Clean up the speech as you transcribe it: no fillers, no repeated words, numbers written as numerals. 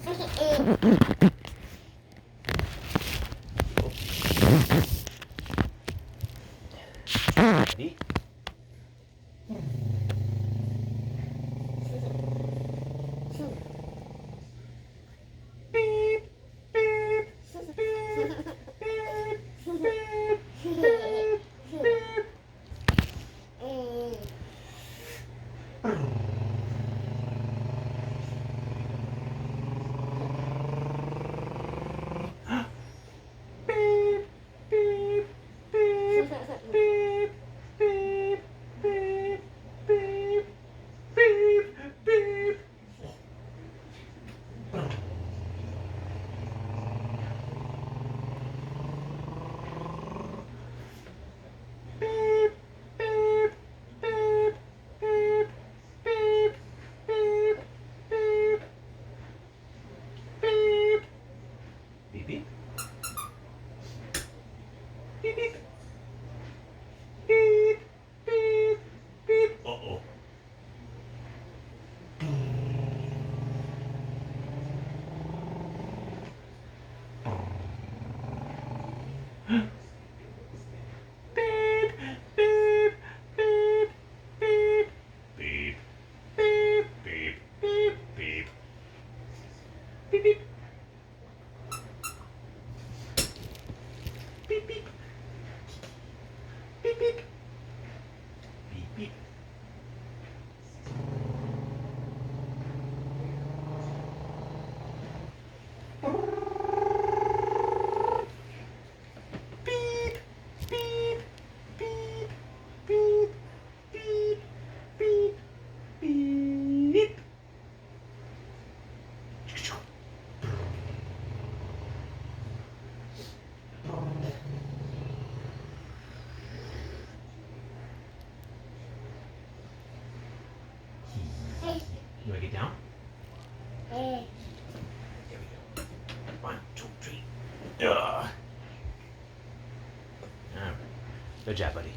Ready? Beep beep. Beep beep. Beep beep beep. Uh-oh. Beep beep beep beep beep beep beep beep beep beep beep. Beep beep. Beep beep. Beep beep. Beep beep beep beep beep beep beep. You want to get down? There we go. 1, 2, 3. All right. Good job, buddy.